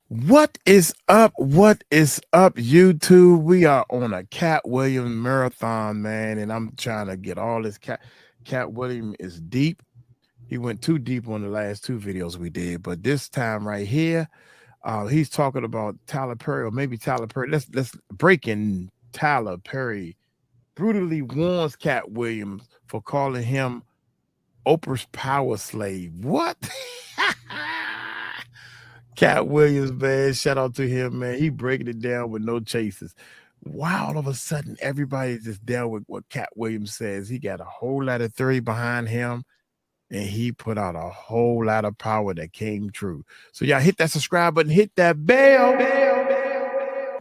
What is up? What is up, YouTube? We are on a Katt Williams marathon, man, and I'm trying to get all this. Katt Williams is deep. He went too deep on the last two videos we did, but this time right here, he's talking about Tyler Perry, or maybe Tyler Perry. Let's break in. Tyler Perry brutally warns Katt Williams for calling him Oprah's power slave. What? Katt Williams, man, shout out to him, man. He breaking it down with no chases. Wow, all of a sudden, everybody's just down with what Katt Williams says. He got a whole lot of theory behind him, and he put out a whole lot of power that came true. So y'all hit that subscribe button, hit that bell.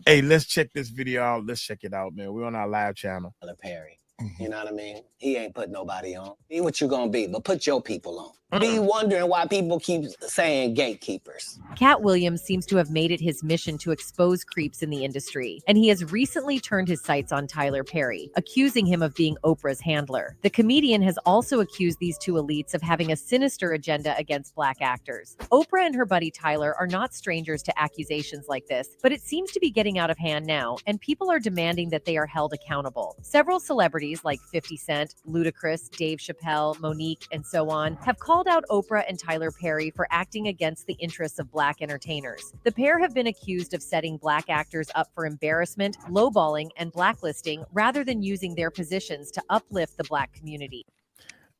Hey, let's check this video out. Let's check it out, man. We're on our live channel. Perry. You know what I mean? He ain't put nobody on. Be what you gonna be, but put your people on. Be wondering why people keep saying gatekeepers. Katt Williams seems to have made it his mission to expose creeps in the industry, and he has recently turned his sights on Tyler Perry, accusing him of being Oprah's handler. The comedian has also accused these two elites of having a sinister agenda against Black actors. Oprah and her buddy Tyler are not strangers to accusations like this, but it seems to be getting out of hand now, and people are demanding that they are held accountable. Several celebrities like 50 Cent, Ludacris, Dave Chappelle, Monique, and so on have called out Oprah and Tyler Perry for acting against the interests of Black entertainers. The pair have been accused of setting Black actors up for embarrassment, lowballing, and blacklisting rather than using their positions to uplift the Black community.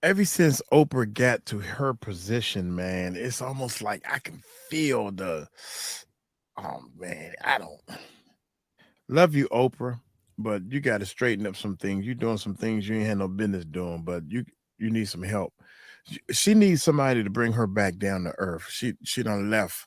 Ever since Oprah got to her position, man, it's almost like I can feel oh man, I don't love you, Oprah, but you got to straighten up some things. You're doing some things you ain't had no business doing, but you need some help. She needs somebody to bring her back down to earth. She done left,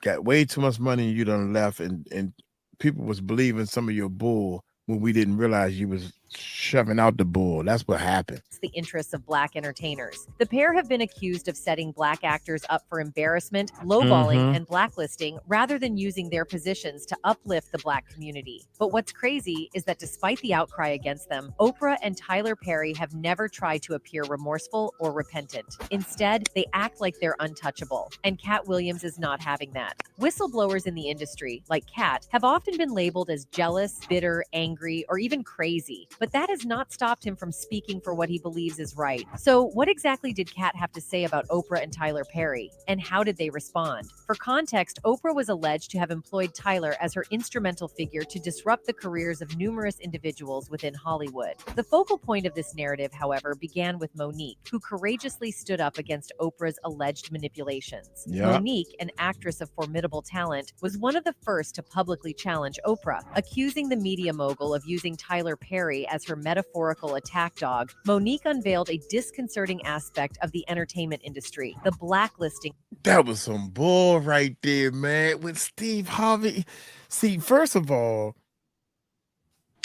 got way too much money, and you done left, and people was believing some of your bull when we didn't realize you was shoving out the bull. That's what happened. It's the interests of Black entertainers. The pair have been accused of setting Black actors up for embarrassment, lowballing, and blacklisting rather than using their positions to uplift the Black community. But what's crazy is that despite the outcry against them, Oprah and Tyler Perry have never tried to appear remorseful or repentant. Instead, they act like they're untouchable, and Katt Williams is not having that. Whistleblowers in the industry, like Katt, have often been labeled as jealous, bitter, angry, or even crazy. But that has not stopped him from speaking for what he believes is right. So what exactly did Katt have to say about Oprah and Tyler Perry? And how did they respond? For context, Oprah was alleged to have employed Tyler as her instrumental figure to disrupt the careers of numerous individuals within Hollywood. The focal point of this narrative, however, began with Monique, who courageously stood up against Oprah's alleged manipulations. Monique, an actress of formidable talent, was one of the first to publicly challenge Oprah, accusing the media mogul of using Tyler Perry as her metaphorical attack dog. Monique unveiled a disconcerting aspect of the entertainment industry, the blacklisting. That was some bull right there, man, with Steve Harvey. See, first of all,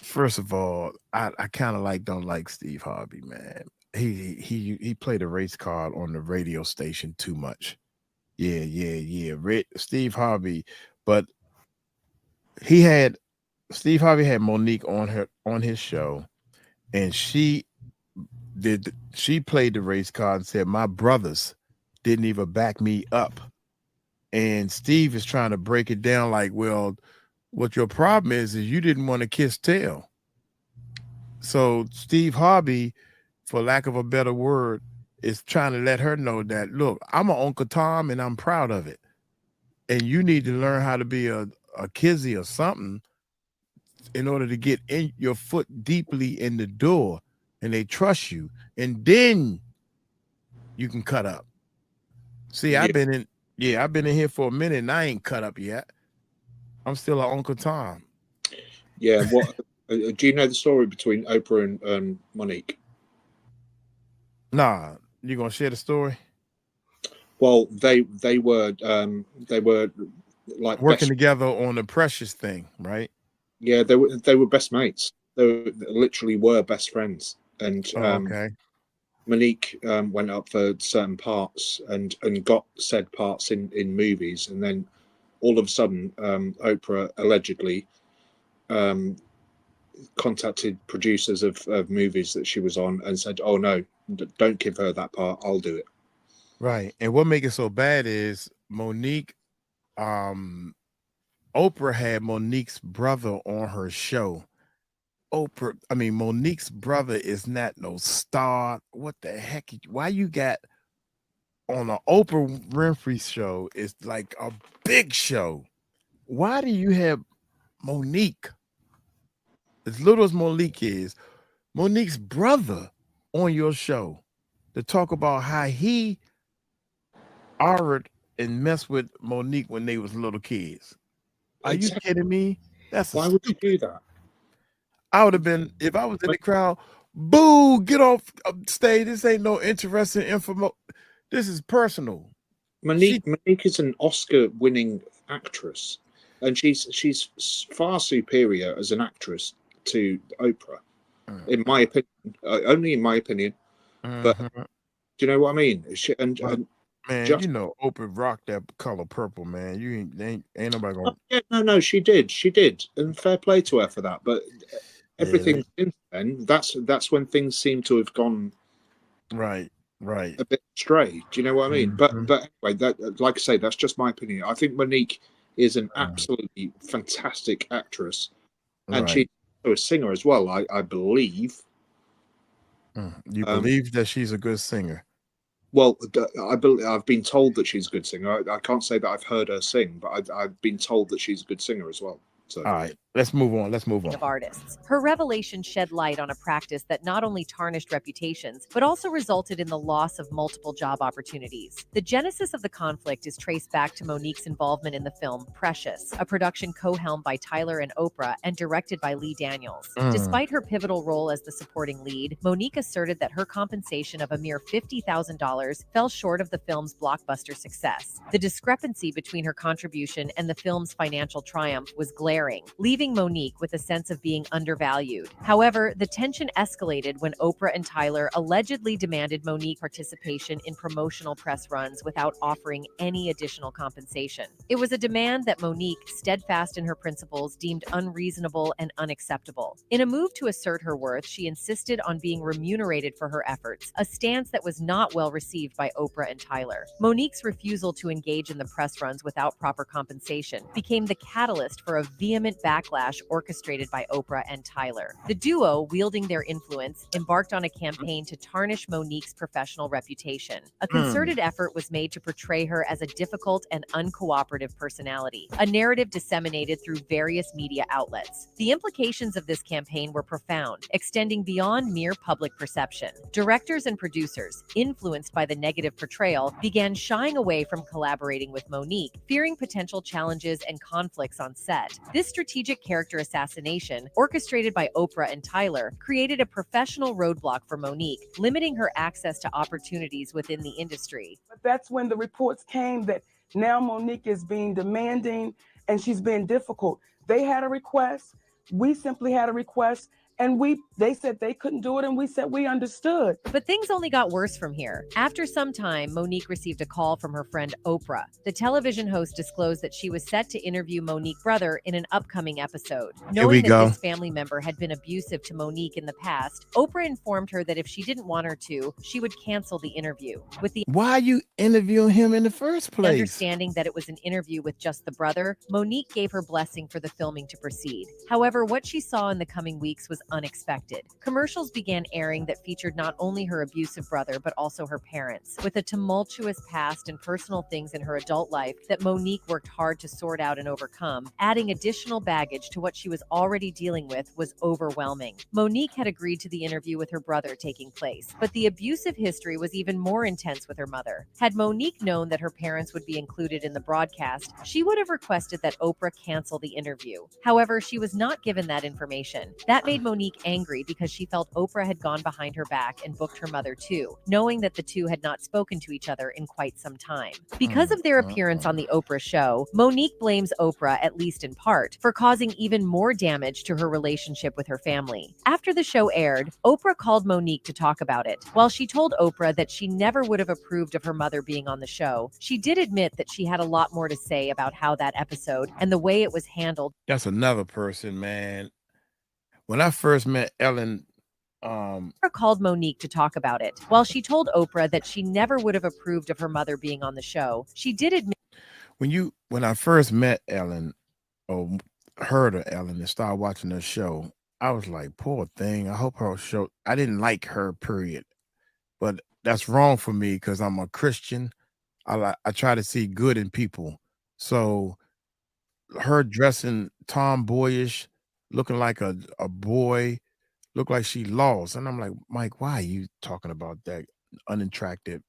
I kind of don't like Steve Harvey, man. He played a race card on the radio station too much. Yeah. Steve Harvey, but Steve Harvey had Monique on his show, and she played the race card and said, my brothers didn't even back me up. And Steve is trying to break it down like, well, what your problem is you didn't want to kiss tail. So Steve Harvey, for lack of a better word, is trying to let her know that, look, I'm an Uncle Tom and I'm proud of it. And you need to learn how to be a kizzy or something in order to get in your foot deeply in the door, and they trust you, and then you can cut up. See, I've been in here for a minute and I ain't cut up yet. I'm still an Uncle Tom. Yeah. What do you know the story between Oprah and Monique? Nah, you gonna share the story? Well, they were like working together on the Precious thing, right? Yeah, they were best mates. They literally were best friends. And okay. Monique went up for certain parts and got said parts in movies, and then all of a sudden Oprah allegedly contacted producers of movies that she was on and said, oh no, don't give her that part, I'll do it. Right. And what makes it so bad is Monique Oprah had Monique's brother on her show. Monique's brother is not no star. What the heck? Why you got on an Oprah Winfrey show? It's like a big show. Why do you have Monique, as little as Monique is, Monique's brother on your show to talk about how he argued and messed with Monique when they was little kids? Are you kidding me? Why would you do that? I would have been, if I was in the crowd, boo, get off stage. This ain't no interesting info. This is personal. Monique is an Oscar-winning actress, and she's far superior as an actress to Oprah, in my opinion. Only in my opinion. But do you know what I mean? Man, just, you know, Oprah rocked that color purple, man. You ain't nobody gonna. No, she did, and fair play to her for that. But everything since then, that's when things seem to have gone right a bit astray. Do you know what I mean? But anyway, that, like I say, that's just my opinion. I think Monique is an absolutely fantastic actress, and she's a singer as well. I believe. You believe that she's a good singer? Well, I've been told that she's a good singer. I can't say that I've heard her sing, but I've been told that she's a good singer as well. So. All right, let's move on. Of artists. Her revelation shed light on a practice that not only tarnished reputations, but also resulted in the loss of multiple job opportunities. The genesis of the conflict is traced back to Monique's involvement in the film Precious, a production co-helmed by Tyler and Oprah and directed by Lee Daniels. Despite her pivotal role as the supporting lead, Monique asserted that her compensation of a mere $50,000 fell short of the film's blockbuster success. The discrepancy between her contribution and the film's financial triumph was glaring, leaving Monique with a sense of being undervalued. However, the tension escalated when Oprah and Tyler allegedly demanded Monique participation in promotional press runs without offering any additional compensation. It was a demand that Monique, steadfast in her principles, deemed unreasonable and unacceptable. In a move to assert her worth, she insisted on being remunerated for her efforts, a stance that was not well received by Oprah and Tyler. Monique's refusal to engage in the press runs without proper compensation became the catalyst for a vehement backlash orchestrated by Oprah and Tyler. The duo, wielding their influence, embarked on a campaign to tarnish Monique's professional reputation. A concerted effort was made to portray her as a difficult and uncooperative personality, a narrative disseminated through various media outlets. The implications of this campaign were profound, extending beyond mere public perception. Directors and producers, influenced by the negative portrayal, began shying away from collaborating with Monique, fearing potential challenges and conflicts on set. This strategic character assassination, orchestrated by Oprah and Tyler, created a professional roadblock for Monique, limiting her access to opportunities within the industry. But that's when the reports came that now Monique is being demanding and she's being difficult. They had a request. We simply had a request. And they said they couldn't do it, and we said we understood. But things only got worse from here. After some time, Monique received a call from her friend Oprah. The television host disclosed that she was set to interview Monique's brother in an upcoming episode. Knowing that this family member had been abusive to Monique in the past, Oprah informed her that if she didn't want her to, she would cancel the interview. Why are you interviewing him in the first place? Understanding that it was an interview with just the brother, Monique gave her blessing for the filming to proceed. However, what she saw in the coming weeks was unexpected. Commercials began airing that featured not only her abusive brother, but also her parents. With a tumultuous past and personal things in her adult life that Monique worked hard to sort out and overcome, adding additional baggage to what she was already dealing with was overwhelming. Monique had agreed to the interview with her brother taking place, but the abusive history was even more intense with her mother. Had Monique known that her parents would be included in the broadcast, she would have requested that Oprah cancel the interview. However, she was not given that information. That made Monique angry because she felt Oprah had gone behind her back and booked her mother too, knowing that the two had not spoken to each other in quite some time. Because of their appearance on the Oprah show, Monique blames Oprah, at least in part, for causing even more damage to her relationship with her family. After the show aired, Oprah called Monique to talk about it. While she told Oprah that she never would have approved of her mother being on the show, she did admit that she had a lot more to say about how that episode and the way it was handled. That's another person, man. When I first met Ellen, Oprah called Monique to talk about it. While she told Oprah that she never would have approved of her mother being on the show, she did admit. when I first met Ellen or heard of Ellen and started watching her show, I was like, poor thing. I hope her show. I didn't like her, period. But that's wrong for me because I'm a Christian. I try to see good in people. So her dressing tomboyish, looking like a boy, looked like she lost. And I'm like, Mike, why are you talking about that unattractive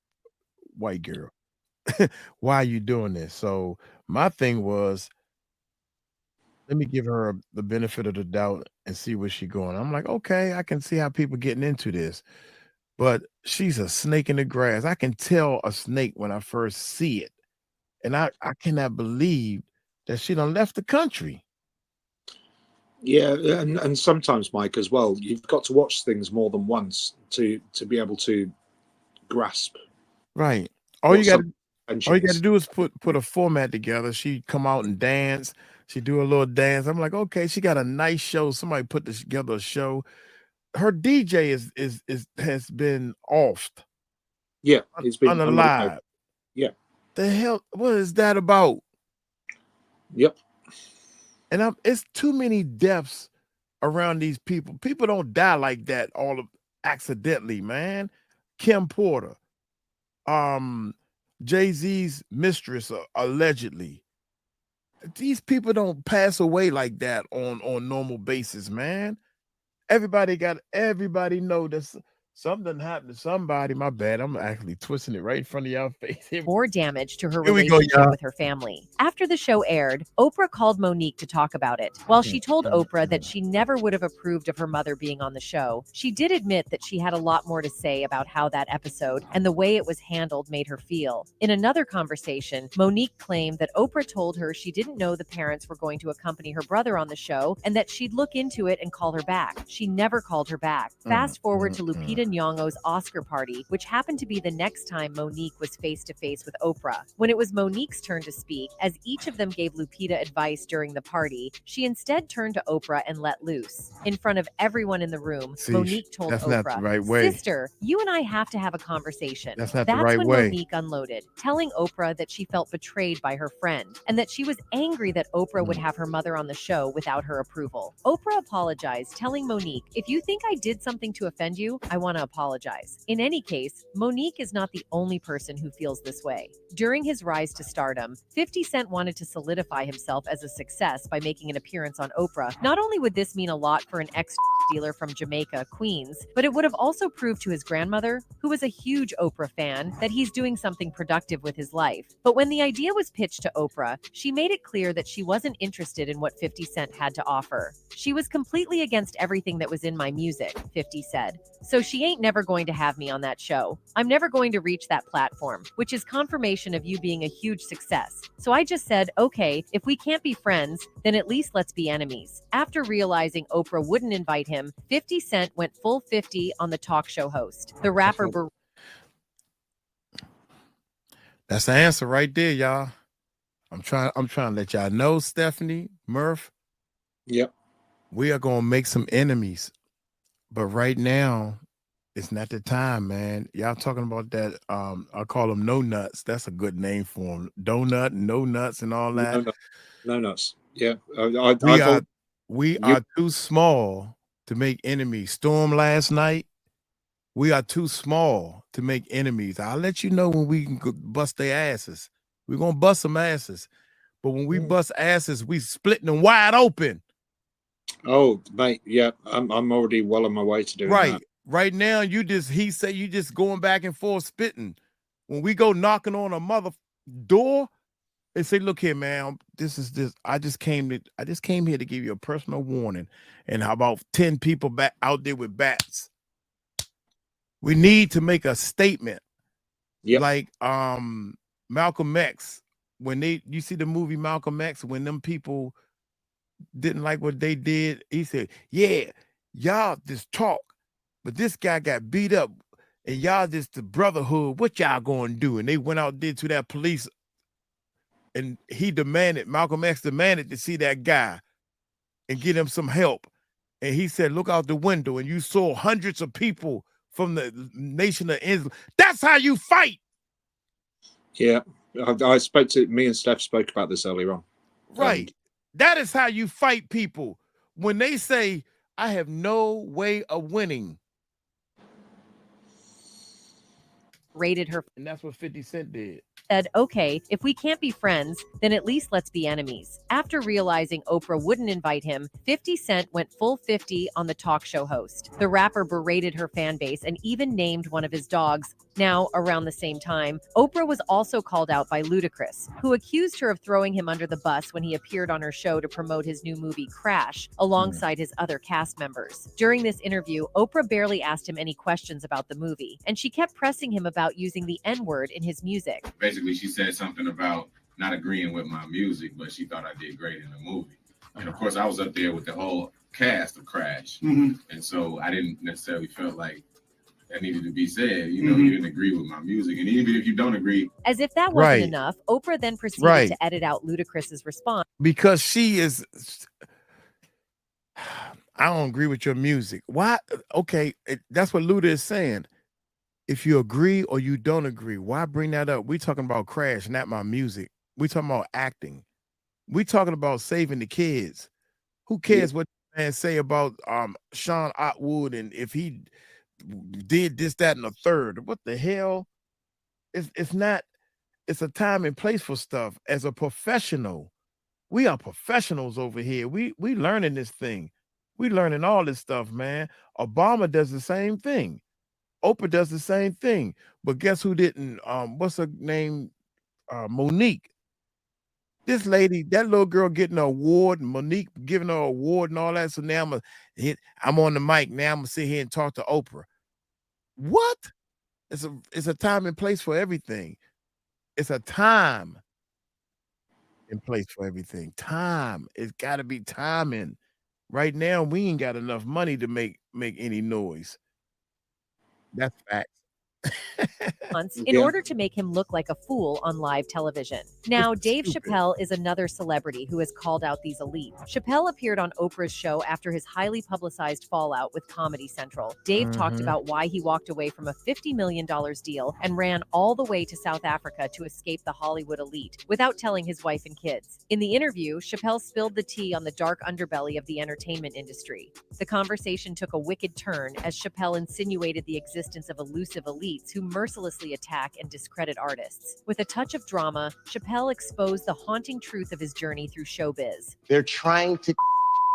white girl? Why are you doing this? So my thing was, let me give her the benefit of the doubt and see where she's going. I'm like, okay, I can see how people getting into this, but she's a snake in the grass. I can tell a snake when I first see it, and I cannot believe that she done left the country. Yeah, and sometimes, Mike, as well, you've got to watch things more than once to be able to grasp. Right. All you got to to do is put a format together. She come out and dance. She do a little dance. I'm like, okay, she got a nice show. Somebody put together a show. Her DJ has been offed. Yeah, it's been unalive. Yeah. The hell, what is that about? Yep. And it's too many deaths around these people. People don't die like that accidentally, man. Kim Porter, Jay-Z's mistress, allegedly. These people don't pass away like that on normal basis, man. Everybody know that something happened to somebody. My bad. I'm actually twisting it right in front of y'all face. More damage to her Here we go, relationship y'all. with her family. After the show aired, Oprah called Monique to talk about it. While she told Oprah that she never would have approved of her mother being on the show, she did admit that she had a lot more to say about how that episode and the way it was handled made her feel. In another conversation, Monique claimed that Oprah told her she didn't know the parents were going to accompany her brother on the show and that she'd look into it and call her back. She never called her back. Fast forward to Lupita Nyong'o's Oscar party, which happened to be the next time Monique was face-to-face with Oprah. When it was Monique's turn to speak, as each of them gave Lupita advice during the party, she instead turned to Oprah and let loose. In front of everyone in the room, Monique told that's Oprah, not the right way. "Sister, you and I have to have a conversation." That's not the right way. Monique unloaded, telling Oprah that she felt betrayed by her friend and that she was angry that Oprah would have her mother on the show without her approval. Oprah apologized, telling Monique, "If you think I did something to offend you, I want to apologize." In any case, Monique is not the only person who feels this way. During his rise to stardom, 50 Cent wanted to solidify himself as a success by making an appearance on Oprah. Not only would this mean a lot for an ex-dealer from Jamaica, Queens, but it would have also proved to his grandmother, who was a huge Oprah fan, that he's doing something productive with his life. But when the idea was pitched to Oprah, she made it clear that she wasn't interested in what 50 Cent had to offer. "She was completely against everything that was in my music," 50 said. "So she ain't never going to have me on that show. I'm never going to reach that platform, which is confirmation of you being a huge success. So I just said, okay, if we can't be friends, then at least let's be enemies." After realizing Oprah wouldn't invite him, 50 Cent went full 50 on the talk show host. The rapper That's the answer right there, y'all. I'm trying to let y'all know, Stephanie, Murph. Yep. We are gonna make some enemies. But right now, it's not the time, man. Y'all talking about that. I call them no nuts. That's a good name for them. Donut, no nuts, and all that. No nuts. Yeah. We are too small to make enemies. Storm last night. We are too small to make enemies. I'll let you know when we can bust their asses. We're gonna bust some asses. But when we bust asses, we splitting them wide open. Oh, mate, yeah, I'm already well on my way to doing that. Right now, you just going back and forth spitting. When we go knocking on a mother door and say, "Look here, man, I just came here to give you a personal warning." And how about 10 people back out there with bats? We need to make a statement. Yep. Like Malcolm X, when you see the movie Malcolm X, when them people didn't like what they did, he said, "Yeah, y'all just talk, but this guy got beat up, and y'all just the brotherhood. What y'all gonna do?" And they went out there to that police, and Malcolm X demanded to see that guy and get him some help. And he said, "Look out the window," and you saw hundreds of people from the nation of Israel. That's how you fight. Yeah. Me and Steph spoke about this earlier on. Right. That is how you fight people. When they say, I have no way of winning. Rated her. And that's what 50 Cent did. Said, okay, if we can't be friends, then at least let's be enemies. After realizing Oprah wouldn't invite him, 50 Cent went full 50 on the talk show host. The rapper berated her fan base and even named one of his dogs. Now, around the same time, Oprah was also called out by Ludacris, who accused her of throwing him under the bus when he appeared on her show to promote his new movie Crash, alongside his other cast members. During this interview, Oprah barely asked him any questions about the movie, and she kept pressing him about using the N-word in his music. Basically, she said something about not agreeing with my music, but she thought I did great in the movie. And of course, I was up there with the whole cast of Crash. And so I didn't necessarily feel like that needed to be said. You know, you didn't agree with my music. And even if you don't agree. As if that wasn't enough, Oprah then proceeded to edit out Ludacris's response. Because she is, I don't agree with your music. Why? Okay, that's what Luda is saying. If you agree or you don't agree, why bring that up? We're talking about Crash, not my music. We're talking about acting. We're talking about saving the kids. Who cares what the man say about Sean Otwood and if he did this, that, and the third? What the hell? It's not. It's a time and place for stuff. As a professional, we are professionals over here. We learning this thing. We learning all this stuff, man. Obama does the same thing. Oprah does the same thing. But guess who didn't? What's her name? Monique. This lady, that little girl getting an award, Monique giving her an award and all that. So now I'm on the mic. Now I'm gonna sit here and talk to Oprah. What? It's a time and place for everything. It's a time and place for everything. Time. It's got to be timing. Right now, we ain't got enough money to make any noise. That's facts. In order to make him look like a fool on live television. Now, Dave Chappelle is another celebrity who has called out these elites. Chappelle appeared on Oprah's show after his highly publicized fallout with Comedy Central. Dave talked about why he walked away from a $50 million deal and ran all the way to South Africa to escape the Hollywood elite without telling his wife and kids. In the interview, Chappelle spilled the tea on the dark underbelly of the entertainment industry. The conversation took a wicked turn as Chappelle insinuated the existence of elusive elites who mercilessly attack and discredit artists. With a touch of drama, Chappelle exposed the haunting truth of his journey through showbiz. They're trying to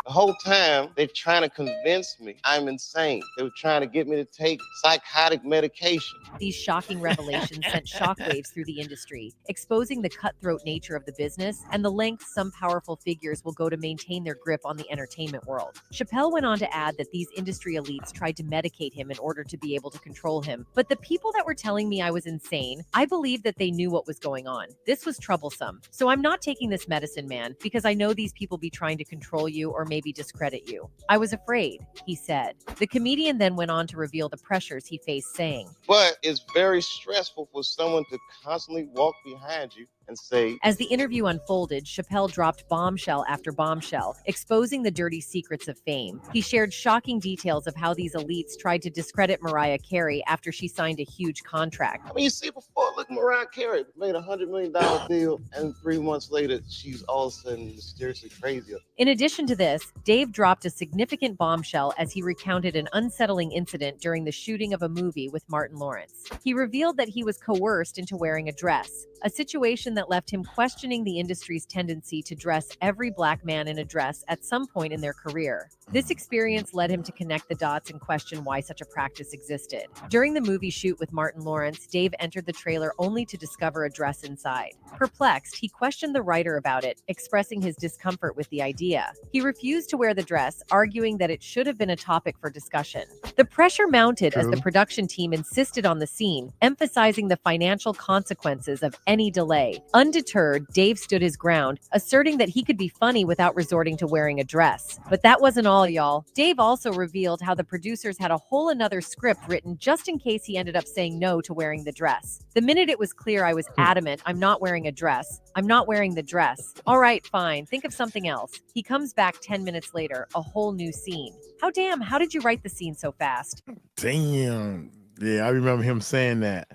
the whole time, they're trying to convince me I'm insane. They were trying to get me to take psychotic medication. These shocking revelations sent shockwaves through the industry, exposing the cutthroat nature of the business and the lengths some powerful figures will go to maintain their grip on the entertainment world. Chappelle went on to add that these industry elites tried to medicate him in order to be able to control him. But the people that were telling me I was insane, I believe that they knew what was going on. This was troublesome. So I'm not taking this medicine, man, because I know these people be trying to control you or maybe discredit you. I was afraid, he said. The comedian then went on to reveal the pressures he faced, saying, but it's very stressful for someone to constantly walk behind you and say. As the interview unfolded, Chappelle dropped bombshell after bombshell, exposing the dirty secrets of fame. He shared shocking details of how these elites tried to discredit Mariah Carey after she signed a huge contract. I mean, you see before, look, Mariah Carey made a $100 million deal, and 3 months later, she's all of a sudden mysteriously crazy. In addition to this, Dave dropped a significant bombshell as he recounted an unsettling incident during the shooting of a movie with Martin Lawrence. He revealed that he was coerced into wearing a dress, a situation that left him questioning the industry's tendency to dress every Black man in a dress at some point in their career. This experience led him to connect the dots and question why such a practice existed. During the movie shoot with Martin Lawrence, Dave entered the trailer only to discover a dress inside. Perplexed, he questioned the writer about it, expressing his discomfort with the idea. He refused to wear the dress, arguing that it should have been a topic for discussion. The pressure mounted as the production team insisted on the scene, emphasizing the financial consequences of any delay. Undeterred, Dave stood his ground, asserting that he could be funny without resorting to wearing a dress. But that wasn't all, y'all. Dave also revealed how the producers had a whole another script written just in case he ended up saying no to wearing the dress. The minute it was clear I was adamant, I'm not wearing a dress. I'm not wearing the dress. All right, fine. Think of something else. He comes back 10 minutes later, a whole new scene. How did you write the scene so fast? Damn. Yeah, I remember him saying that.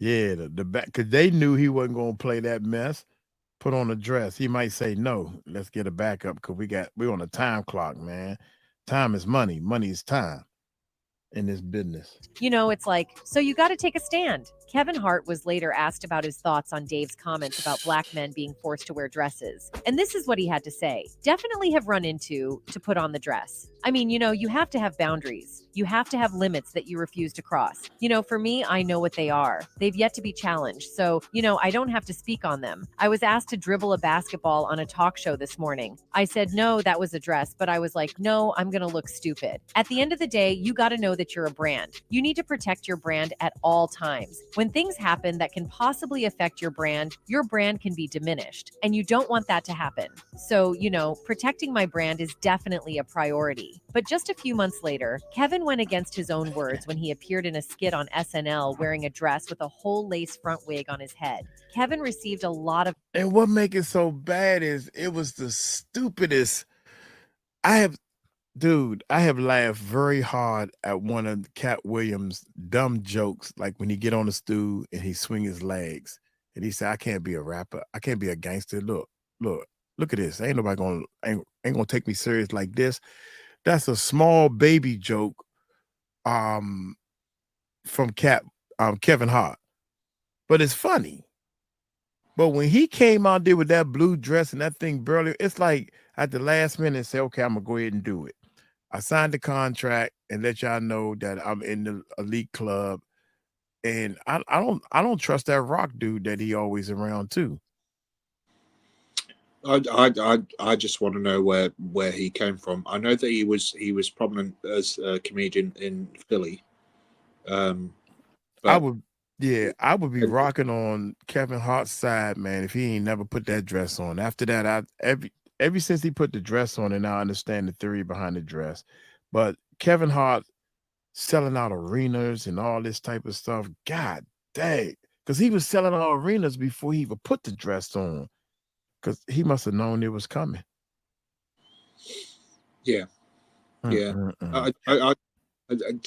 Yeah, the back because they knew he wasn't gonna play that mess. Put on a dress. He might say no. Let's get a backup because we're on a time clock, man. Time is money. Money is time in this business. You know, it's like, so you got to take a stand. Kevin Hart was later asked about his thoughts on Dave's comments about black men being forced to wear dresses. And this is what he had to say. Definitely have run into to put on the dress. I mean, you know, you have to have boundaries. You have to have limits that you refuse to cross. You know, for me, I know what they are. They've yet to be challenged. So, you know, I don't have to speak on them. I was asked to dribble a basketball on a talk show this morning. I said, no, that was a dress. But I was like, no, I'm going to look stupid. At the end of the day, you got to know that you're a brand. You need to protect your brand at all times. When things happen that can possibly affect your brand can be diminished, and you don't want that to happen. So, you know, protecting my brand is definitely a priority. But just a few months later, Kevin went against his own words when he appeared in a skit on SNL wearing a dress with a whole lace front wig on his head. Kevin received a lot of... And what makes it so bad is it was the stupidest. Dude, I have laughed very hard at one of Katt Williams' dumb jokes, like when he get on the stool and he swing his legs and he said, "I can't be a rapper. I can't be a gangster. Look at this. Ain't nobody ain't gonna take me serious like this." That's a small baby joke, from Kevin Hart, but it's funny. But when he came out there with that blue dress and that thing burly, it's like at the last minute say, "Okay, I'm gonna go ahead and do it. I signed the contract and let y'all know that I'm in the elite club." And I don't trust that Rock dude that he always around too. I just want to know where he came from. I know that he was prominent as a comedian in Philly. I would be rocking on Kevin Hart's side, man, if he ain't never put that dress on. After that, ever since he put the dress on, and I understand the theory behind the dress. But Kevin Hart selling out arenas and all this type of stuff, God dang. Because he was selling out arenas before he even put the dress on. Because he must have known it was coming. Yeah. To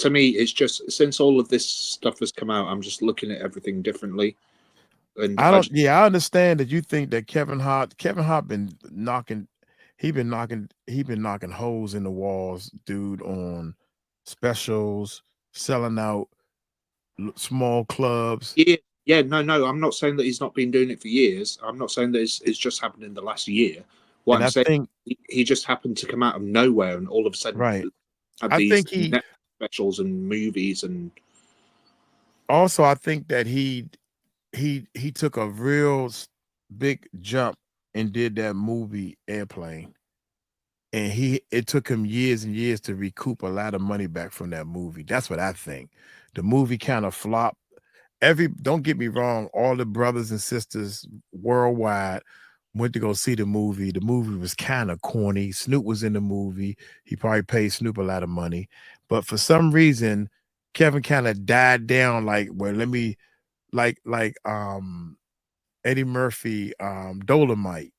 me, it's just since all of this stuff has come out, I'm just looking at everything differently. And I understand that you think that Kevin Hart been knocking holes in the walls, dude, on specials, selling out small clubs. No, I'm not saying that he's not been doing it for years. I'm not saying that it's just happened in the last year. What I'm saying, he just happened to come out of nowhere and all of a sudden, right? Had these specials and movies, and also I think that he took a real big jump and did that movie Airplane, and it took him years and years to recoup a lot of money back from that movie. That's what I think. The movie kind of flopped. Don't get me wrong, all the brothers and sisters worldwide went to go see the movie. The movie was kind of corny. Snoop was in the movie. He probably paid Snoop a lot of money. But for some reason, Kevin kind of died down, like, well, let me like Eddie Murphy, Dolomite.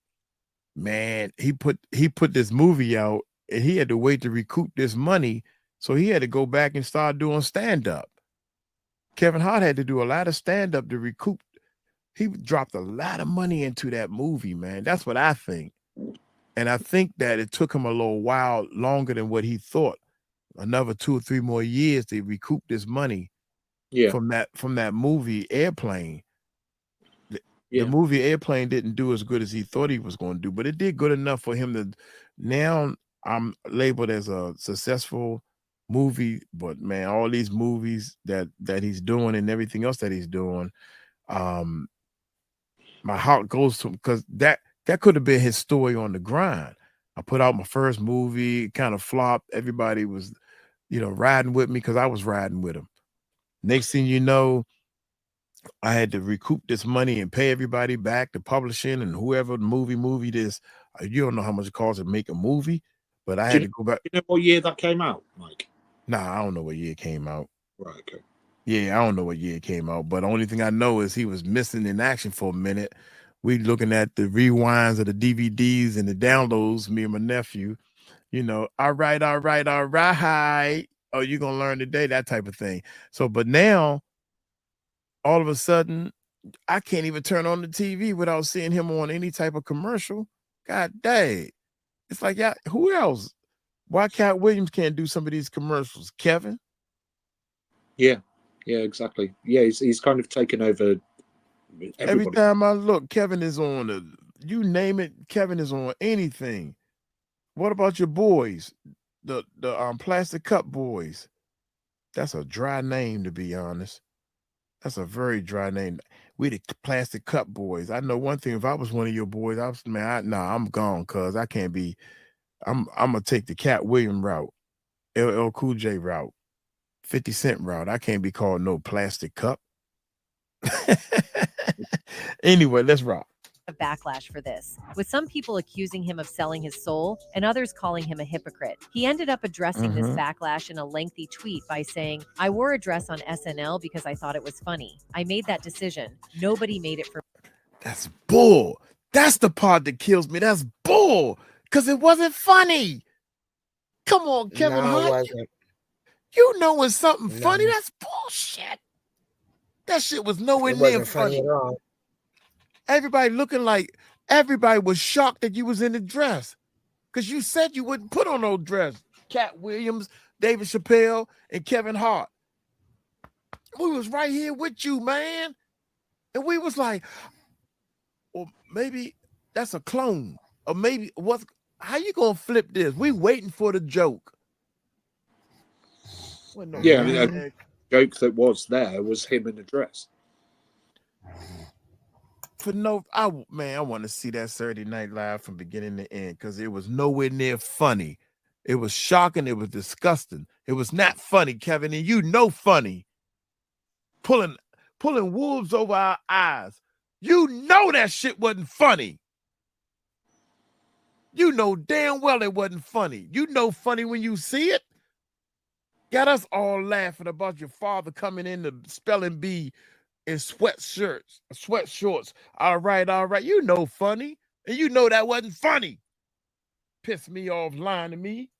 Man, he put this movie out and he had to wait to recoup this money. So he had to go back and start doing stand-up. Kevin Hart had to do a lot of stand-up to recoup. He dropped a lot of money into that movie, man. That's what I think. And I think that it took him a little while longer than what he thought. Another 2 or 3 more years to recoup this money from that movie Airplane. The movie Airplane didn't do as good as he thought he was going to do, but it did good enough for him to. Now I'm labeled as a successful movie, but man, all these movies that he's doing and everything else that he's doing, my heart goes to him because that could have been his story on the grind. I put out my first movie, kind of flopped. Everybody was, riding with me because I was riding with him. Next thing you know, I had to recoup this money and pay everybody back, the publishing and whoever movie this. You don't know how much it costs to make a movie, but I had to go back. You know what year that came out, Mike? Nah, I don't know what year it came out. Right, okay. Yeah, I don't know what year it came out, but the only thing I know is he was missing in action for a minute. We looking at the rewinds of the DVDs and the downloads, me and my nephew, all right. Oh, you're gonna learn today, that type of thing. So, but now all of a sudden, I can't even turn on the TV without seeing him on any type of commercial. God dang. It's like, yeah, who else? Why Katt Williams can't do some of these commercials? Kevin? Yeah, exactly. Yeah, he's kind of taken over everybody. Every time I look, Kevin is on you name it, Kevin is on anything. What about your boys? The Plastic Cup Boys. That's a dry name, to be honest. That's a very dry name. We the Plastic Cup Boys. I know one thing. If I was one of your boys, I'm gone, cuz I can't be. I'm gonna take the Katt Williams route, LL Cool J route, 50 Cent route. I can't be called no plastic cup. Anyway, let's rock. A backlash for this, with some people accusing him of selling his soul and others calling him a hypocrite. He ended up addressing this backlash in a lengthy tweet by saying, "I wore a dress on SNL because I thought it was funny. I made that decision. Nobody made it for me." That's bull. That's the part that kills me. That's bull. Because it wasn't funny. Come on, Kevin Hart. You know when something funny, that's bullshit. That shit was nowhere near funny. At all. Everybody looking like everybody was shocked that you was in the dress. Because you said you wouldn't put on no dress. Katt Williams, David Chappelle, and Kevin Hart. We was right here with you, man. And we was like, well, maybe that's a clone. Or maybe how you gonna flip this? We waiting for the joke. No the joke that was there was him in a dress. I want to see that Saturday Night Live from beginning to end because it was nowhere near funny. It was shocking. It was disgusting. It was not funny, Kevin, and you know funny. Pulling wolves over our eyes. You know that shit wasn't funny. You know damn well it wasn't funny. You know funny when you see it. Got us all laughing about your father coming in the spelling bee in sweatshorts. All right. You know funny. And you know that wasn't funny. Pissed me off lying to me.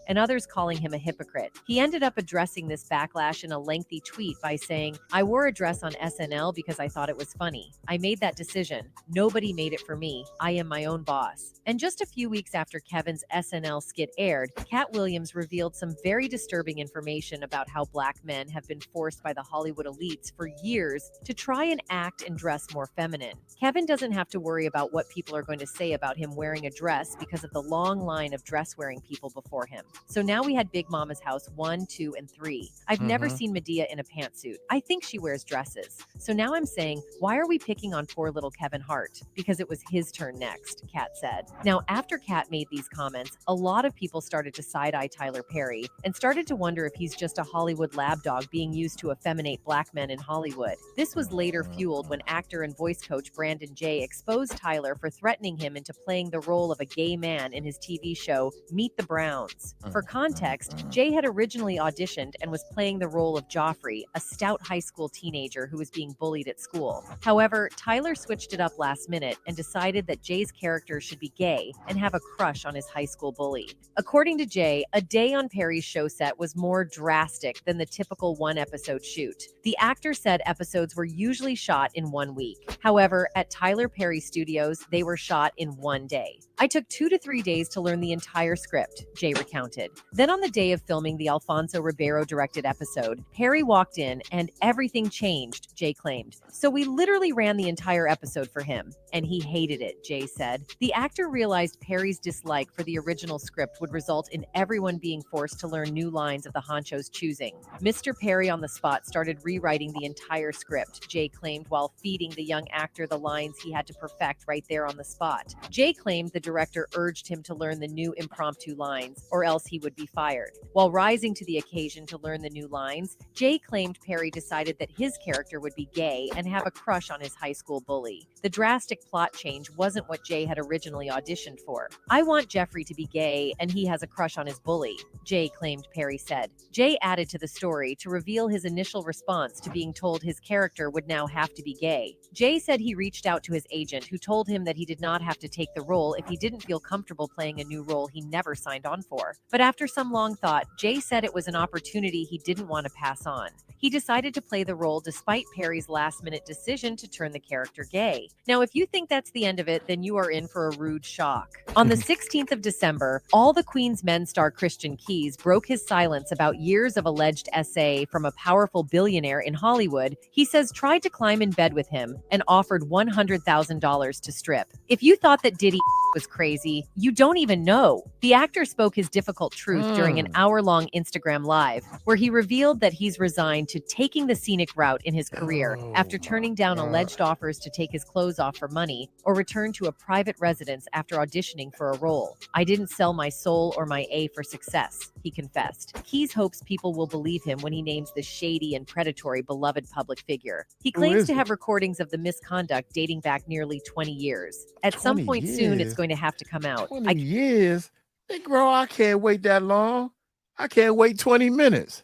And others calling him a hypocrite. He ended up addressing this backlash in a lengthy tweet by saying, "I wore a dress on SNL because I thought it was funny. I made that decision. Nobody made it for me. I am my own boss." And just a few weeks after Kevin's SNL skit aired, Katt Williams revealed some very disturbing information about how Black men have been forced by the Hollywood elites for years to try and act and dress more feminine. Kevin doesn't have to worry about what people are going to say about him wearing a dress because of the long line of dress-wearing people before him. So now we had Big Mama's House 1, 2, and 3. I've never seen Medea in a pantsuit. I think she wears dresses. So now I'm saying, why are we picking on poor little Kevin Hart? Because it was his turn next, Katt said. Now, after Katt made these comments, a lot of people started to side-eye Tyler Perry and started to wonder if he's just a Hollywood lapdog being used to effeminate Black men in Hollywood. This was later fueled when actor and voice coach Brandon Jay exposed Tyler for threatening him into playing the role of a gay man in his TV show, Meet the Browns. For context, Jay had originally auditioned and was playing the role of Joffrey, a stout high school teenager who was being bullied at school. However, Tyler switched it up last minute and decided that Jay's character should be gay and have a crush on his high school bully. According to Jay, a day on Perry's show set was more drastic than the typical one-episode shoot. The actor said episodes were usually shot in 1 week. However, at Tyler Perry Studios, they were shot in 1 day. "I took 2 to 3 days to learn the entire script," Jay recounted. Then on the day of filming the Alfonso Ribeiro-directed episode, Perry walked in and everything changed, Jay claimed. "So we literally ran the entire episode for him, and he hated it," Jay said. The actor realized Perry's dislike for the original script would result in everyone being forced to learn new lines of the honcho's choosing. Mr. Perry on the spot started rewriting the entire script, Jay claimed, while feeding the young actor the lines he had to perfect right there on the spot. Jay claimed the director urged him to learn the new impromptu lines, or else he would be fired. While rising to the occasion to learn the new lines, Jay claimed Perry decided that his character would be gay and have a crush on his high school bully. The drastic plot change wasn't what Jay had originally auditioned for. "I want Jeffrey to be gay and he has a crush on his bully," Jay claimed Perry said. Jay added to the story to reveal his initial response to being told his character would now have to be gay. Jay said he reached out to his agent, who told him that he did not have to take the role if he didn't feel comfortable playing a new role he never signed on for. But after some long thought, Jay said it was an opportunity he didn't want to pass on. He decided to play the role despite Perry's last-minute decision to turn the character gay. Now, if you think that's the end of it, then you are in for a rude shock. On the 16th of December, All the Queen's Men star Christian Keys broke his silence about years of alleged SA from a powerful billionaire in Hollywood he says tried to climb in bed with him and offered $100,000 to strip. If you thought that Diddy was crazy, you don't even know. The actor spoke his difficult truth during an hour-long Instagram live, where he revealed that he's resigned to taking the scenic route in his career after turning down alleged offers to take his clothes off for money or return to a private residence after auditioning for a role. I didn't sell my soul or my A for success, he confessed. Keys hopes people will believe him when he names the shady and predatory beloved public figure. He claims to have recordings of the misconduct dating back nearly 20 years. At some point soon, it's going to have to come out. 20 years? Hey, girl, I can't wait that long. I can't wait 20 minutes.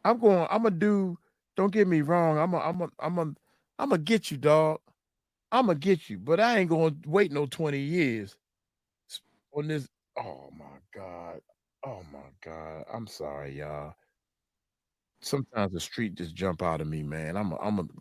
I'm gonna do, don't get me wrong, I'm gonna get you, dog. I'm gonna get you, but I ain't gonna wait no 20 years on this. Oh my God. Oh my God. I'm sorry, y'all. Sometimes the street just jump out of me, man.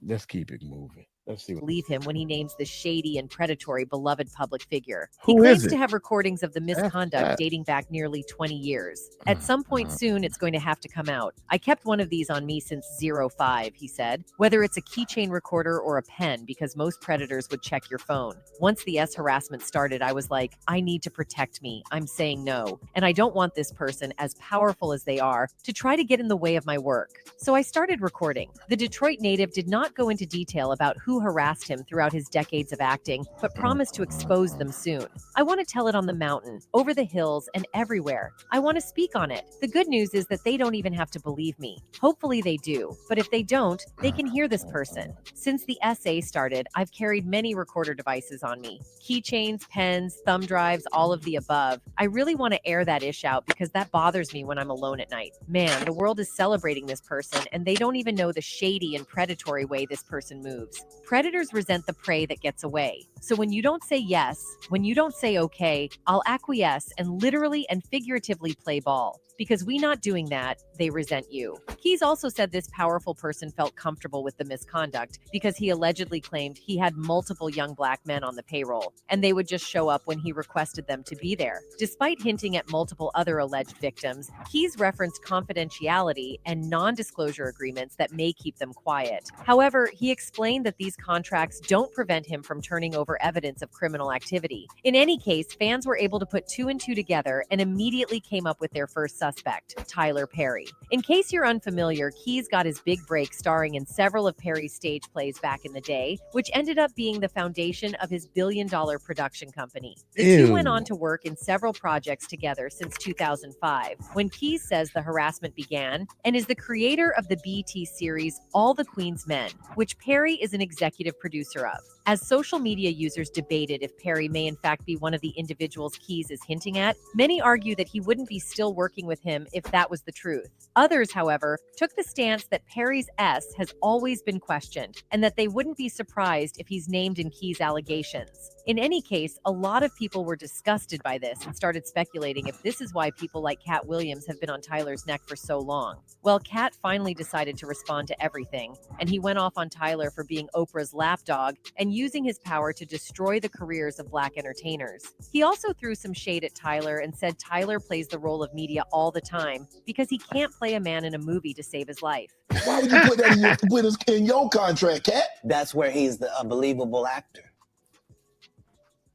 Let's keep it moving. Let's see. Believe him when he names the shady and predatory beloved public figure. Who he claims is to it? have recordings of the misconduct dating back nearly 20 years. At some point soon, it's going to have to come out. I kept one of these on me since 05, he said. Whether it's a keychain recorder or a pen, because most predators would check your phone. Once the harassment started, I was like, I need to protect me. I'm saying no. And I don't want this person, as powerful as they are, to try to get in the way of my work. So I started recording. The Detroit native did not go into detail about who harassed him throughout his decades of acting, but promised to expose them soon. I want to tell it on the mountain, over the hills, and everywhere. I want to speak on it. The good news is that they don't even have to believe me. Hopefully they do, but if they don't, they can hear this person. Since the SA started, I've carried many recorder devices on me. Keychains, pens, thumb drives, all of the above. I really want to air that ish out because that bothers me when I'm alone at night. Man, the world is celebrating this person, and they don't even know the shady and predatory way this person moves. Predators resent the prey that gets away. So when you don't say yes, when you don't say okay, I'll acquiesce and literally and figuratively play ball. Because we not doing that, they resent you. Keys also said this powerful person felt comfortable with the misconduct because he allegedly claimed he had multiple young black men on the payroll, and they would just show up when he requested them to be there. Despite hinting at multiple other alleged victims, Keys referenced confidentiality and non-disclosure agreements that may keep them quiet. However, he explained that these contracts don't prevent him from turning over evidence of criminal activity. In any case, fans were able to put two and two together and immediately came up with their first suspect, Tyler Perry. In case you're unfamiliar, Keys got his big break starring in several of Perry's stage plays back in the day, which ended up being the foundation of his billion-dollar production company. The two went on to work in several projects together since 2005, when Keys says the harassment began, and is the creator of the BET series All the Queen's Men, which Perry is an executive producer of. As social media users debated if Perry may in fact be one of the individuals Keys is hinting at, many argue that he wouldn't be still working with him if that was the truth. Others, however, took the stance that Perry's S has always been questioned, and that they wouldn't be surprised if he's named in Keys' allegations. In any case, a lot of people were disgusted by this and started speculating if this is why people like Katt Williams have been on Tyler's neck for so long. Well, Katt finally decided to respond to everything, and he went off on Tyler for being Oprah's lapdog and using his power to destroy the careers of black entertainers. He also threw some shade at Tyler and said Tyler plays the role of media all the time because he can't play a man in a movie to save his life. Why would you put that in your contract, Katt? That's where he's a believable actor.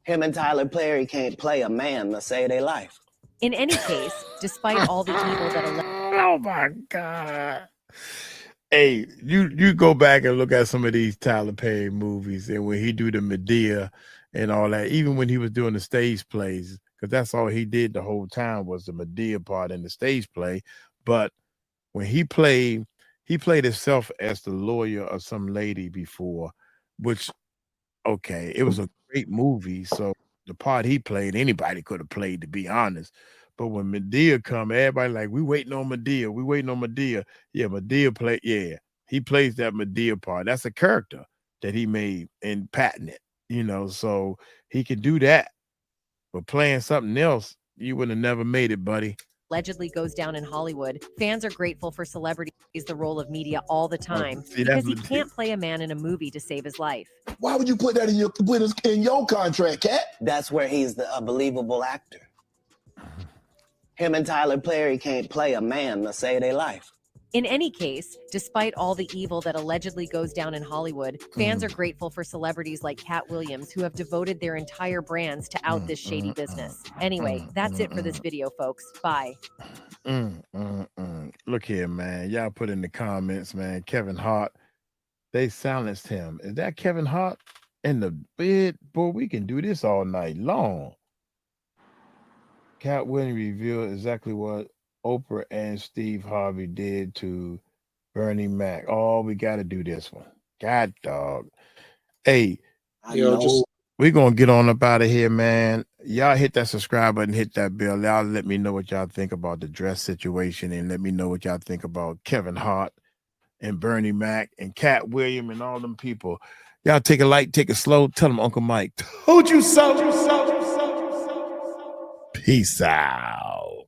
Him and Tyler Perry can't play a man to save their life. In any case, despite all the evil that oh my God. Hey, you go back and look at some of these Tyler Perry movies, and when he do the Medea and all that, even when he was doing the stage plays, because that's all he did the whole time was the Medea part in the stage play. But when he played himself as the lawyer of some lady before, which, okay, it was a great movie. So the part he played, anybody could have played, to be honest. But when Medea come, everybody like, we waiting on Medea. We waiting on Medea. Yeah, Medea he plays that Medea part. That's a character that he made and patented. You know, so he can do that. But playing something else, you would have never made it, buddy. Allegedly goes down in Hollywood. Fans are grateful for celebrities the role of media all the time see, because he that's can't play a man in a movie to save his life. Why would you put that in your contract, Katt? That's where he's a believable actor. Him and Tyler Perry can't play a man to save their life. In any case, despite all the evil that allegedly goes down in Hollywood, fans are grateful for celebrities like Katt Williams who have devoted their entire brands to out this shady business. Anyway, that's it for this video, folks. Bye. Look here, man. Y'all put in the comments, man. Kevin Hart, they silenced him. Is that Kevin Hart in the bed? Boy, we can do this all night long. Katt Williams revealed exactly what Oprah and Steve Harvey did to Bernie Mac. Oh, we got to do this one. God, dog. Hey, we're going to get on up out of here, man. Y'all hit that subscribe button, hit that bell. Y'all let me know what y'all think about the dress situation, and let me know what y'all think about Kevin Hart and Bernie Mac and Katt Williams and all them people. Y'all take it light, take it slow. Tell them Uncle Mike told you so. Peace out.